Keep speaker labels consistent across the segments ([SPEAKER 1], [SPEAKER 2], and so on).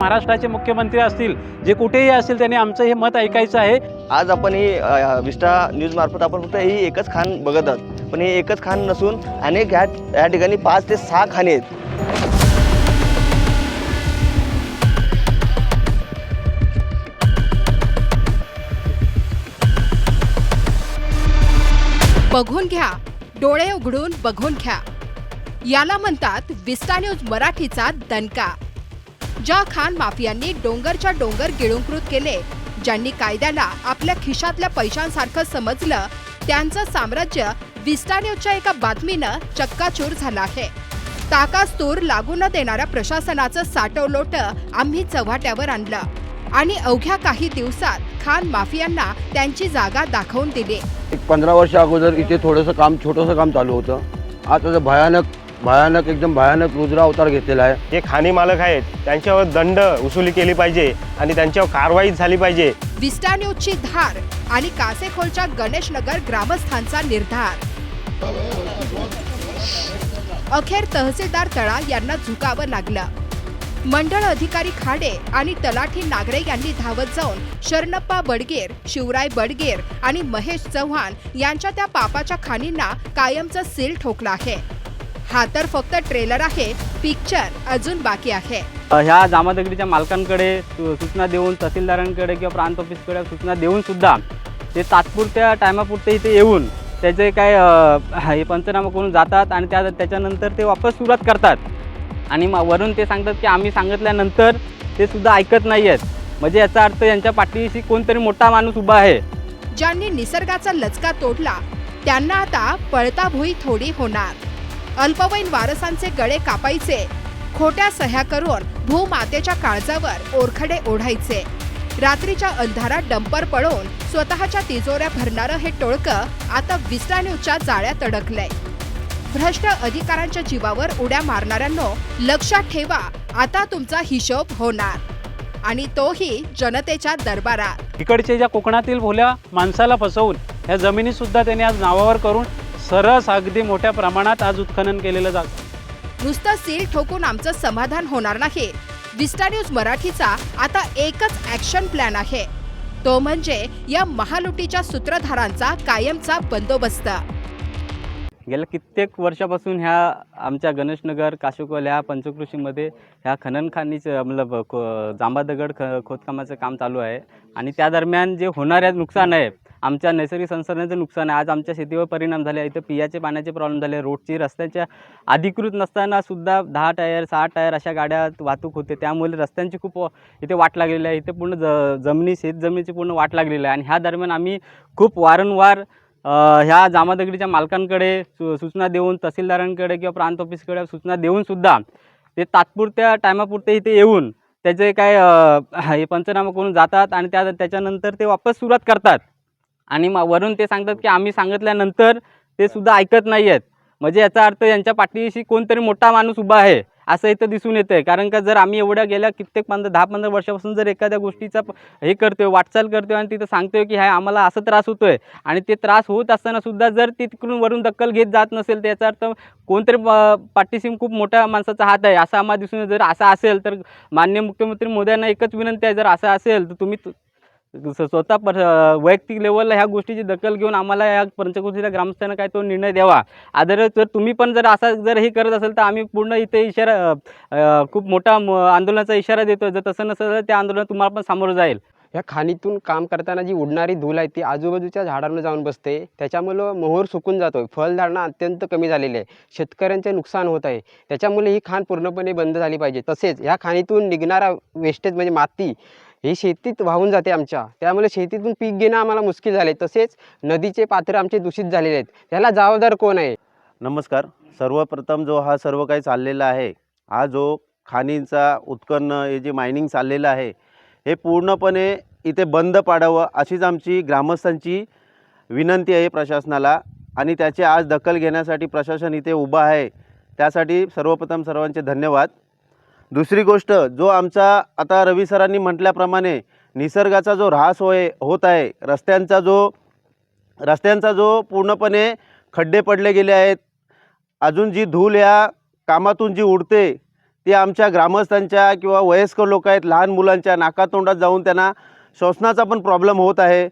[SPEAKER 1] महाराष्ट्राचे मुख्यमंत्री असतील, जे कुठेही असतील, त्यांनी आमचं हे मत ऐकायचं आहे।
[SPEAKER 2] आज आपण ही विस्टा न्यूज मार्फत आपण फक्त ही एकच खाण बघत आहोत, पण हे एकच खाण नसून अनेक या ठिकाणी 5 ते 6 खाणे आहेत।
[SPEAKER 3] बघून घ्या, डोळे उघडून बघून घ्या, याला म्हणतात विस्टा न्यूज मराठीचा दणका। ज्या खान माफियांनी डोंगरच्या डोंगर गिळंकृत केले, ज्यांनी कायद्याला आपल्या खिशातल्या पैशांसारखं समजलं, त्यांचं साम्राज्य विस्टा न्यूजच्या एका बातमीनं चक्काचूर झालं आहे। ताकास्तूर लागू न देणाऱ्या प्रशासनाचं साठवलोट आम्ही चव्हाट्यावर आणलं आणि अवघ्या काही दिवसात खान माफियांना त्यांची जागा दाखवून दिली।
[SPEAKER 4] 15 वर्ष अगोदर इथे थोडंसं काम, छोटंसं काम चालू होतं। आता भयानक एकदम भयानक रुद्र अवतार घेतलेला आहे।
[SPEAKER 5] जे खाणी मालक आहेत त्यांच्यावर दंड वसुली केली पाहिजे आणि त्यांच्यावर कारवाई झाली पाहिजे।
[SPEAKER 3] विस्टा न्यूजची धार आणि कासेखोलच्या गणेशनगर ग्रामस्थांचा निर्धार। अखेर तहसीलदार तळा यांना झुकावं लागलं। मंडळ अधिकारी खाडे आणि तलाठी नागरे यांनी धावत जाऊन शरणप्पा बडगेर, शिवराय बडगेर आणि महेश चव्हाण यांच्या त्या पापाच्या खाणींना कायमचं सील ठोकलं आहे। हा तर फक्त ट्रेलर आहे, पिक्चर अजून बाकी आहे।
[SPEAKER 6] ह्या जामादगडीच्या मालकांकडे सूचना देऊन, तहसीलदारांकडे किंवा प्रांत ऑफिसकडे सूचना देऊन सुद्धा ते तात्पुरत्या टायमापुरते इथे येऊन त्याचे काय हे पंचनामा करून जातात आणि त्याच्यानंतर ते वापस सुरुवात करतात आणि वरून ते सांगतात की आम्ही सांगितल्यानंतर ते सुद्धा ऐकत नाही आहेत। म्हणजे याचा अर्थ यांच्या पाठीशी कोणतरी मोठा माणूस उभा आहे।
[SPEAKER 3] ज्यांनी निसर्गाचा लचका तोडला त्यांना आता पळता भुई थोडी होणार। अल्पवयीन वारसांचे गळे कापायचे, खोट्या सह्या करून भूमातेच्या काळजावर ओरखडे ओढायचे, रात्रीच्या अंधारात डंपर पळवून स्वतःच्या तिजोऱ्या भरणारं हे टोळकं आता विस्टा न्यूजच्या जाळ्यात अडकलंय। भ्रष्ट अधिकाऱ्यांच्या जीवावर उड्या मारणाऱ्यांनो, लक्षात ठेवा, आता तुमचा हिशोब होणार आणि तोही जनतेच्या दरबारात।
[SPEAKER 1] इकडचे ज्या कोकणातील भोल्या माणसाला फसवून ह्या जमिनी सुद्धा त्यांनी आज नावावर करून सरस अगदी मोठ्या प्रमाणात आज उत्खनन केलेलं जातं।
[SPEAKER 3] नुसतं सील ठोकून आमचं समाधान होणार नाही। विस्टा न्यूज मराठीचा आता एकच ॲक्शन प्लॅन आहे, तो म्हणजे या महालुटीच्या सूत्रधारांचा कायमचा बंदोबस्त।
[SPEAKER 6] गेल्या कित्येक वर्षापासून ह्या आमच्या गणेशनगर, काशेकोल ह्या पंचकृषीमध्ये ह्या खननखाणीचं मतलब जांबादगड खोदकामाचं काम चालू आहे आणि त्या दरम्यान जे होणाऱ्या नुकसान आहे, आमच्या नैसर्गिक संसाधनाचं नुकसान आहे। आज आमच्या शेतीवर परिणाम झाले, इथं पियाचे पाण्याचे प्रॉब्लेम झाले, रोडची रस्त्याच्या अधिकृत नसताना सुद्धा 10 टायर 6 टायर अशा गाड्या वाहतूक होते, त्यामुळे रस्त्यांची खूप इथे वाट लागलेली आहे। इथे पूर्ण शेतजमिनीची पूर्ण वाट लागलेली आहे आणि ह्या दरम्यान आम्ही खूप वारंवार ह्या जामादगडीच्या मालकांकडे सूचना देऊन, तहसीलदारांकडे किंवा प्रांत ऑफिसकडे सूचना देऊन सुद्धा ते तात्पुरत्या टायमापुरते इथे येऊन त्याचे काय हे पंचनामा करून जातात आणि त्याच्यानंतर ते वापस सुरुवात करतात आणि वरून ते सांगतात की आम्ही सांगितल्यानंतर ते सुद्धा ऐकत नाही आहेत। म्हणजे याचा अर्थ यांच्या पाठीशी कोणतरी मोठा माणूस उभा आहे असं इथं दिसून येतं आहे। कारण का जर आम्ही एवढ्या गेल्या कित्येक 10-15 वर्षापासून जर एखाद्या गोष्टीचा हे करतोय, वाटचाल करतोय आणि तिथं सांगतोय की हा आम्हाला असं त्रास होतोय आणि ते त्रास होत असताना सुद्धा जर ती तिकडून वरून दखल घेत जात नसेल, तर याचा अर्थ कोणतरी पाठीशी खूप मोठ्या माणसाचा हात आहे असं आम्हाला दिसून येतं। जर असं असेल तर माननीय मुख्यमंत्री मोदयांना एकच विनंती आहे, जर असं असेल तर तुम्ही स्वतः वैयक्तिक लेवलला ह्या गोष्टीची दखल घेऊन आम्हाला या पंचकृषीच्या ग्रामस्थांना काय तो निर्णय द्यावा। अदरवाईज जर तुम्ही पण जर असा जर हे करत असेल तर आम्ही पूर्ण इथे इशारा खूप मोठा आंदोलनाचा इशारा देतो। जर तसं नसेल तर त्या आंदोलनात तुम्हाला पण सामोरं जाईल।
[SPEAKER 7] या खाणीतून काम करताना जी उडणारी धूळ आहे ती आजूबाजूच्या झाडांवर जाऊन बसते, त्याच्यामुळं मोहर सुकून जातो, फळधारणा अत्यंत कमी झालेली आहे, शेतकऱ्यांचे नुकसान होत आहे। त्याच्यामुळे ही खाण पूर्णपणे बंद झाली पाहिजे। तसेच या खाणीतून निघणारा वेस्टेज म्हणजे माती ही शेतीत वाहून जाते आमच्या, त्यामुळे शेतीतून पीक घेणं आम्हाला मुश्किल झाले। तसेच नदीचे पात्र आमचे दूषित झालेले आहेत, त्याला जबाबदार कोण आहे?
[SPEAKER 8] नमस्कार। सर्वप्रथम जो हा सर्व काही चाललेला आहे, हा जो खाणींचा उत्खनन हे जे मायनिंग चाललेलं आहे, हे पूर्णपणे इथे बंद पाडावं अशीच आमची ग्रामस्थांची विनंती आहे प्रशासनाला आणि त्याची आज दखल घेण्यासाठी प्रशासन इथे उभं आहे, त्यासाठी सर्वप्रथम सर्वांचे धन्यवाद। दुसरी गोष्ट, जो आमचा आता रवी सरांनी म्हटल्याप्रमाणे निसर्गाचा जो ऱ्हास होत आहे, रस्त्यांचा जो पूर्णपणे खड्डे पडले गेले आहेत, अजून जी धूळ या कामातून जी उडते ती आमच्या ग्रामस्थांच्या किंवा वयस्कर लोक आहेत, लहान मुलांच्या नाकातोंडात जाऊन त्यांना श्वसनाचा पण प्रॉब्लेम होत आहे.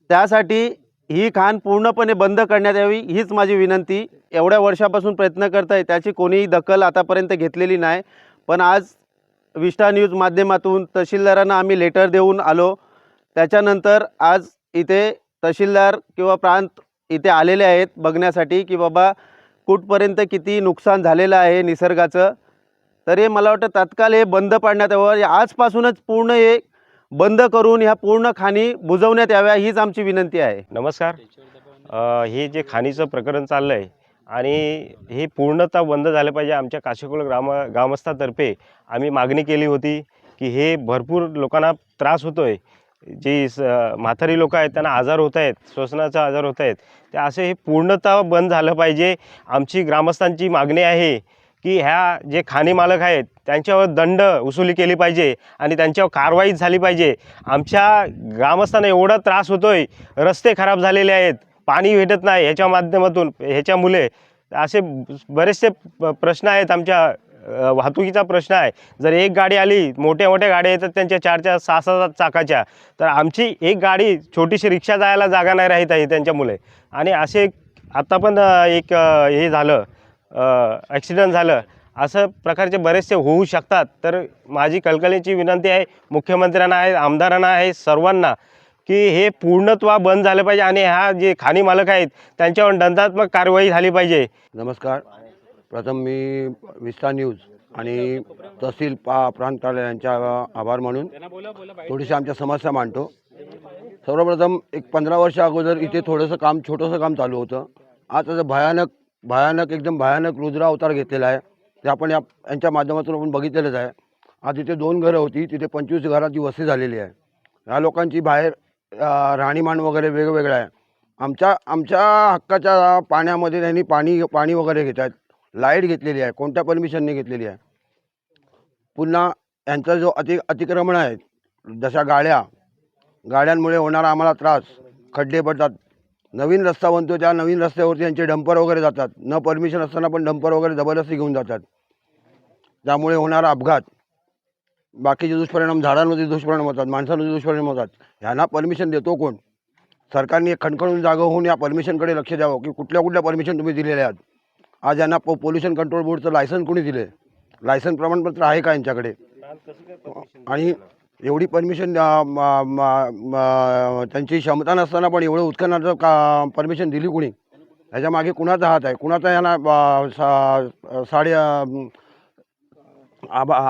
[SPEAKER 8] त्यासाठी ही खाण पूर्णपणे बंद करण्यात यावी हीच माझी विनंती. एवढ्या वर्षापासून प्रयत्न करत आहे, त्याची कोणीही दखल आतापर्यंत घेतलेली नाही. पण आज विस्टा न्यूज माध्यमातून तहसीलदारांना आम्ही लेटर देऊन आलो. त्याच्यानंतर आज इथे तहसीलदार किंवा प्रांत इथे आलेले आहेत बघण्यासाठी की बाबा कुठपर्यंत किती नुकसान झालेलं आहे निसर्गाचं. तर हे मला वाटतं तात्काळ हे बंद पाडण्यात यावं. आजपासूनच पूर्ण हे बंद करून ह्या पूर्ण खाणी बुजवण्यात याव्या हीच आमची विनंती आहे.
[SPEAKER 5] नमस्कार. हे जे खाणीचं प्रकरण चाललं आहे आणि हे पूर्णतः बंद झालं पाहिजे. आमच्या काशीकोल ग्रामस्थातर्फे आम्ही मागणी केली होती की हे भरपूर लोकांना त्रास होतो आहे. जी म्हातारी लोक आहेत त्यांना आजार होत आहेत, श्वसनाचा आजार होत आहेत, ते असे हे पूर्णतः बंद झालं पाहिजे. आमची ग्रामस्थांची मागणी आहे की ह्या जे खाणी मालक आहेत त्यांच्यावर दंड वसुली केली पाहिजे आणि त्यांच्यावर कारवाई झाली पाहिजे. आमच्या ग्रामस्थांना एवढा त्रास होतो आहे, रस्ते खराब झालेले आहेत, पाणी भेटत नाही ह्याच्या माध्यमातून, ह्याच्यामुळे असे बरेचसे प्रश्न आहेत. आमच्या वाहतुकीचा प्रश्न आहे. जर एक गाडी आली, मोठ्या मोठ्या गाड्या येतात त्यांच्या 4 6 7 चाकाच्या, तर आमची एक गाडी छोटीशी रिक्षा जायला जागा नाही राहत आहे त्यांच्यामुळे. आणि असे आत्ता पण एक हे झालं, ॲक्सिडेंट झालं, असं प्रकारचे बरेचसे होऊ शकतात. तर माझी कळकळीची विनंती आहे मुख्यमंत्र्यांना आहे, आमदारांना आहे, सर्वांना की हे पूर्णत्व बंद झालं पाहिजे आणि ह्या जे खाणी मालक आहेत त्यांच्यावर दंडात्मक कारवाई झाली पाहिजे.
[SPEAKER 4] नमस्कार. प्रथम मी विस्टा न्यूज आणि तहसील प्रांत कार्यालय यांच्या आभार मानून थोडीशी आमच्या समस्या मांडतो. सर्वप्रथम एक 15 वर्ष अगोदर इथे थोडंसं काम, छोटंसं काम चालू होतं. आज त्याचं भयानक एकदम भयानक रुद्र अवतार घेतलेला आहे. ते आपण यांच्या माध्यमातून आपण बघितलेलंच आहे. आज इथे 2 घरं होती, तिथे 25 घरांची वस्ती झालेली आहे. ह्या लोकांची बाहेर राहणीमान वगैरे वेगवेगळं आहे. आमच्या हक्काच्या पाण्यामध्ये त्यांनी पाणी वगैरे घेत आहेत. लाईट घेतलेली आहे, कोणत्या परमिशनने घेतलेली आहे. पुन्हा यांचा जो अतिक्रमण आहे, जशा गाड्यांमुळे होणारा आम्हाला त्रास, खड्डे पडतात. नवीन रस्ता बनतो, त्या नवीन रस्त्यावरती यांचे डंपर वगैरे जातात. न परमिशन असताना पण डंपर वगैरे जबरदस्ती घेऊन जातात. त्यामुळे होणारा अपघात, बाकीचे दुष्परिणाम, झाडांमध्ये दुष्परिणाम होतात, माणसांमध्ये दुष्परिणाम होतात. ह्यांना परमिशन देतो कोण? सरकारने खणखणून जागा होऊन या परमिशनकडे लक्ष द्यावं की कुठल्या परमिशन तुम्ही दिलेल्या आहेत. आज यांना पोल्युशन कंट्रोल बोर्डचं लायसन्स कोणी दिले? लायसन्स प्रमाणपत्र आहे का यांच्याकडे? आणि एवढी परमिशन त्यांची क्षमता नसताना पण एवढं उत्खननाचं परमिशन दिली कुणी? ह्याच्या मागे कुणाचा हात आहे? कुणाचा यांना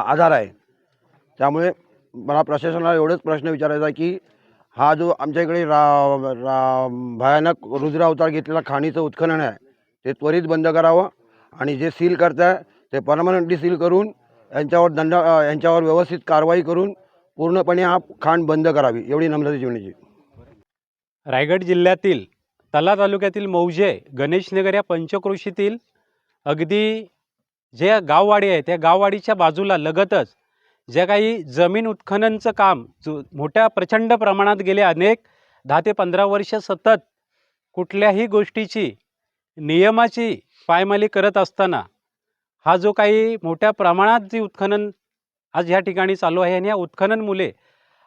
[SPEAKER 4] आधार आहे? त्यामुळे मला प्रशासनाला एवढंच प्रश्न विचारायचा आहे की हा जो आमच्या इकडे भयानक रुद्र अवतार घेतलेला खाणीचं उत्खनन आहे ते त्वरित बंद करावं आणि जे सील करताय ते परमनंटली सील करून यांच्यावर व्यवस्थित कारवाई करून पूर्णपणे हा खाण बंद करावी, एवढी नम्रतेची विनंती.
[SPEAKER 1] रायगड जिल्ह्यातील तला तालुक्यातील मौजे, गणेशनगर या पंचक्रोशीतील अगदी जे गाववाडी आहे त्या गाववाडीच्या बाजूला लगतच जे काही जमीन उत्खननचं काम मोठ्या प्रचंड प्रमाणात गेले अनेक 10 ते 15 वर्ष सतत कुठल्याही गोष्टीची नियमाची पायमल्ली करत असताना हा जो काही मोठ्या प्रमाणात जी उत्खनन आज ह्या ठिकाणी चालू आहे आणि या उत्खननमुळे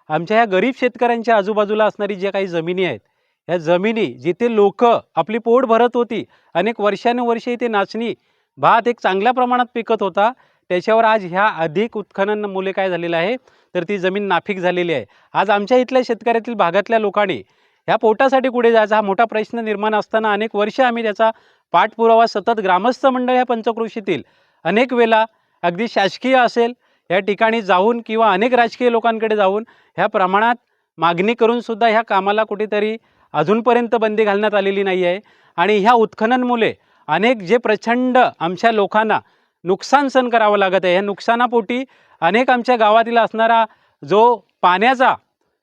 [SPEAKER 1] आमच्या ह्या गरीब शेतकऱ्यांच्या आजूबाजूला असणारी ज्या काही जमिनी आहेत ह्या जमिनी जिथे लोक आपली पोट भरत होती, अनेक वर्षानुवर्षे इथे नाचणी भात एक चांगल्या प्रमाणात पिकत होता, त्याच्यावर आज ह्या अधिक उत्खननामुळे काय झालेलं आहे तर ती जमीन नापीक झालेली आहे. आज आमच्या इथल्या शेतकऱ्यातील भागातल्या लोकांनी ह्या पोटासाठी कुठे जायचा हा मोठा प्रश्न निर्माण असताना अनेक वर्ष आम्ही त्याचा पाठपुरावा सतत ग्रामस्थ मंडळ ह्या पंचक्रोशीतील अनेक वेळा अगदी शासकीय असेल या ठिकाणी जाऊन किंवा अनेक राजकीय लोकांकडे जाऊन ह्या प्रमाणात मागणी करून सुद्धा ह्या कामाला कुठेतरी अजूनपर्यंत बंदी घालण्यात आलेली नाही आहे. आणि ह्या उत्खननमुळे अनेक जे प्रचंड आमच्या लोकांना नुकसान सहन करावं लागत आहे. ह्या नुकसानापोटी अनेक आमच्या गावातील असणारा जो पाण्याचा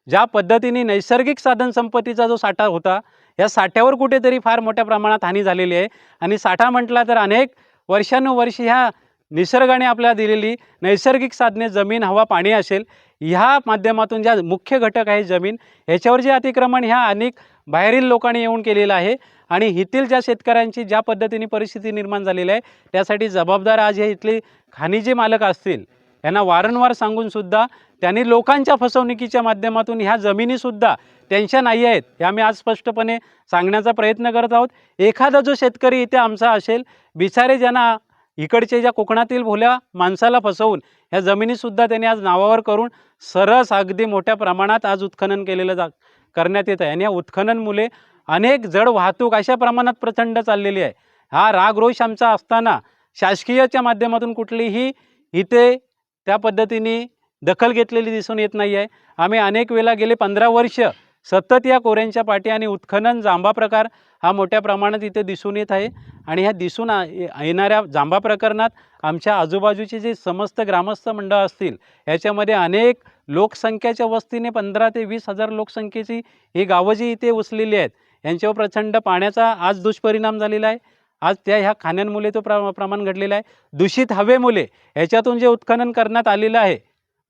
[SPEAKER 1] ज्या पद्धतीने नैसर्गिक साधन संपत्तीचा जो साठा होता या साठ्यावर कुठेतरी फार मोठ्या प्रमाणात हानी झालेली आहे. आणि साठा म्हटला तर अनेक वर्षानुवर्षी ह्या निसर्गाने आपल्याला दिलेली नैसर्गिक साधने जमीन, हवा, पाणी असेल, ह्या माध्यमातून ज्या मुख्य घटक आहे जमीन, ह्याच्यावर जे अतिक्रमण ह्या अनेक बाहेरील लोकांनी येऊन केलेलं आहे आणि येथील ज्या शेतकऱ्यांची ज्या पद्धतीने परिस्थिती निर्माण झालेली आहे त्यासाठी जबाबदार आज हे इथले खाणी मालक असतील, यांना वारंवार सांगूनसुद्धा त्यांनी लोकांच्या फसवणुकीच्या माध्यमातून ह्या जमिनीसुद्धा त्यांच्या नाही आहेत हे आम्ही आज स्पष्टपणे सांगण्याचा प्रयत्न करत आहोत. एखादा जो शेतकरी इथे आमचा असेल, बिचारे ज्यांना इकडचे ज्या कोकणातील भोल्या माणसाला फसवून ह्या जमिनीसुद्धा त्यांनी आज नावावर करून सरस अगदी मोठ्या प्रमाणात आज उत्खनन केलेलं करण्यात येत आहे आणि या उत्खननमुळे अनेक जड वाहतूक अशा प्रमाणात प्रचंड चाललेली आहे. हा रागरोष आमचा असताना शासकीयच्या माध्यमातून कुठलीही इथे त्या पद्धतीने दखल घेतलेली दिसून येत नाही आहे. आम्ही अनेक वेळा गेले 15 वर्ष सतत या कोऱ्यांच्या पाठी आणि उत्खनन जांबा प्रकार हा मोठ्या प्रमाणात इथे दिसून येत आहे आणि ह्या दिसून येणाऱ्या जांबा प्रकरणात आमच्या आजूबाजूचे जे समस्त ग्रामस्थ मंडळ असतील याच्यामध्ये अनेक लोकसंख्येच्या वस्तीने 15 ते 20 हजार लोकसंख्येची ही गावं जी इथे वसलेली आहेत यांच्यावर प्रचंड पाण्याचा आज दुष्परिणाम झालेला आहे. आज ह्या खाण्यांमुळे तो प्रमाण घडलेला आहे. दूषित हवेमुळे ह्याच्यातून जे उत्खनन करण्यात आलेलं आहे,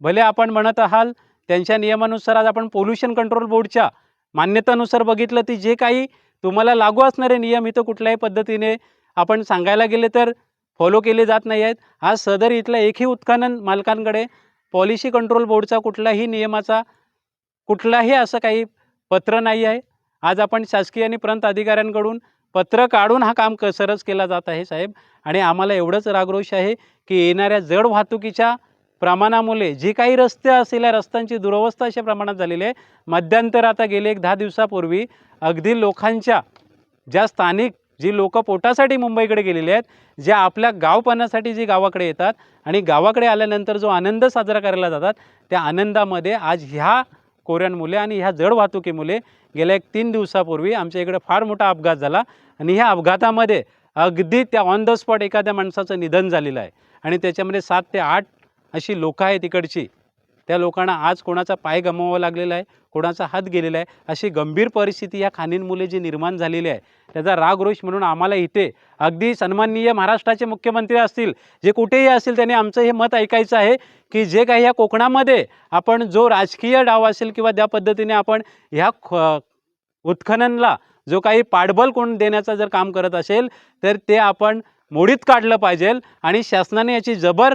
[SPEAKER 1] भले आपण म्हणत आहात त्यांच्या नियमानुसार आज आपण पोल्युशन कंट्रोल बोर्डच्या मान्यतानुसार बघितलं ती जे काही तुम्हाला लागू असणारे नियम इथं कुठल्याही पद्धतीने आपण सांगायला गेले तर फॉलो केले जात नाही आहेत. आज सदर इथल्या एकही उत्खनन मालकांकडे पॉलिसी कंट्रोल बोर्डचा कुठल्याही नियमाचा कुठलाही असं काही पत्र नाही आहे. आज आपण शासकीय आणि प्रांत अधिकाऱ्यांकडून पत्र काढून हा काम सरस केला जात आहे साहेब. आणि आम्हाला एवढंच रागरोष आहे की येणाऱ्या जड वाहतुकीच्या प्रमाणामुळे जी काही रस्ते असतील या रस्त्यांची दुरवस्था अशा प्रमाणात झालेली आहे. मध्यंतर आता गेले 10 दिवसापूर्वी अगदी लोकांच्या ज्या स्थानिक जी लोक पोटासाठी मुंबईकडे गेलेली आहेत, ज्या आपल्या गावपणासाठी जी गावाकडे येतात आणि गावाकडे आल्यानंतर जो आनंद साजरा करायला जातात त्या आनंदामध्ये आज ह्या कोऱ्यांमुळे आणि ह्या जड वाहतुकीमुळे गेल्या 3 दिवसापूर्वी आमच्या इकडे फार मोठा अपघात झाला आणि ह्या अपघातामध्ये अगदी त्या ऑन द स्पॉट एखाद्या माणसाचं निधन झालेलं आहे आणि त्याच्यामध्ये 7 ते 8 अशी लोकं आहेत तिकडची. त्या लोकांना आज कोणाचा पाय गमवावा लागलेला आहे, कोणाचा हात गेलेला आहे. अशी गंभीर परिस्थिती या खाणींमुळे जी निर्माण झालेली आहे त्याचा रागरोष म्हणून आम्हाला इथे अगदी सन्माननीय महाराष्ट्राचे मुख्यमंत्री असतील, जे कुठेही असतील, त्यांनी आमचं हे मत ऐकायचं आहे की जे काही या कोकणामध्ये आपण जो राजकीय डाव असेल किंवा त्या पद्धतीने आपण ह्या उत्खननला जो काही पाठबळ कोण देण्याचं जर काम करत असेल तर ते आपण मोडीत काढलं पाहिजे आणि शासनाने याची जबर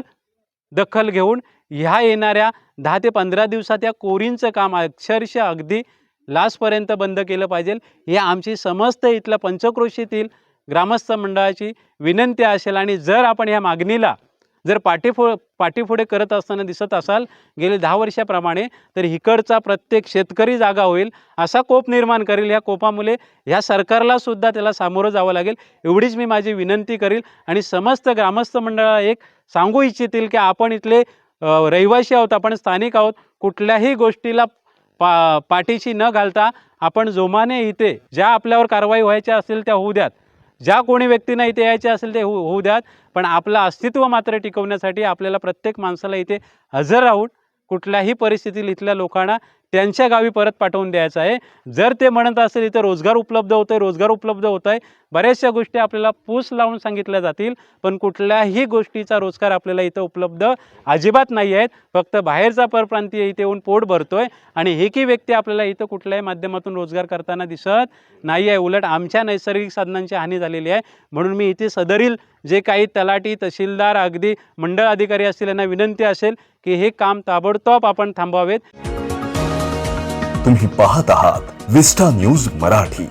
[SPEAKER 1] दखल घेऊन ह्या येणाऱ्या 10 ते 15 दिवसात या कोरींचं काम अक्षरशः अगदी लास्टपर्यंत बंद केलं पाहिजे. ही आमची समस्त इथल्या पंचक्रोशीतील ग्रामस्थ मंडळाची विनंती असेल. आणि जर आपण ह्या मागणीला जर पाठीपुढे करत असताना दिसत असाल गेले 10 वर्षाप्रमाणे तर इकडचा प्रत्येक शेतकरी जागा होईल, असा कोप निर्माण करेल. या कोपामुळे ह्या सरकारला सुद्धा त्याला सामोरं जावं लागेल. एवढीच मी माझी विनंती करील आणि समस्त ग्रामस्थ मंडळाला एक सांगू इच्छितील की आपण इथले रहिवासी आहोत, आपण स्थानिक आहोत. कुठल्याही गोष्टीला पाठीशी न घालता आपण जोमाने इथे ज्या आपल्यावर कारवाई व्हायच्या असतील त्या होऊ द्यात, ज्या कोणी व्यक्तींना इथे यायचे असेल ते होऊ द्यात, पण आपलं अस्तित्व मात्र टिकवण्यासाठी आपल्याला प्रत्येक माणसाला इथे हजर राहून कुठल्याही परिस्थितीत इथल्या लोकांना त्यांच्या गावी परत पाठवून द्यायचं आहे. जर ते म्हणत असेल इथं रोजगार उपलब्ध होतो आहे, रोजगार उपलब्ध होत आहे, बऱ्याचशा गोष्टी आपल्याला पूस लावून सांगितल्या जातील, पण कुठल्याही गोष्टीचा रोजगार आपल्याला इथं उपलब्ध अजिबात नाही आहेत. फक्त बाहेरचा परप्रांतीय इथे येऊन पोट भरतोय आणि एकही व्यक्ती आपल्याला इथं कुठल्याही माध्यमातून रोजगार करताना दिसत नाही आहे. उलट आमच्या नैसर्गिक साधनांची हानी झालेली आहे. म्हणून मी इथे सदरील जे काही तलाठी, तहसीलदार, अगदी मंडळ अधिकारी असतील यांना विनंती असेल की हे काम ताबडतोब आपण थांबवावेत.
[SPEAKER 9] तुम्ही पाहत आहात विस्टा न्यूज मराठी.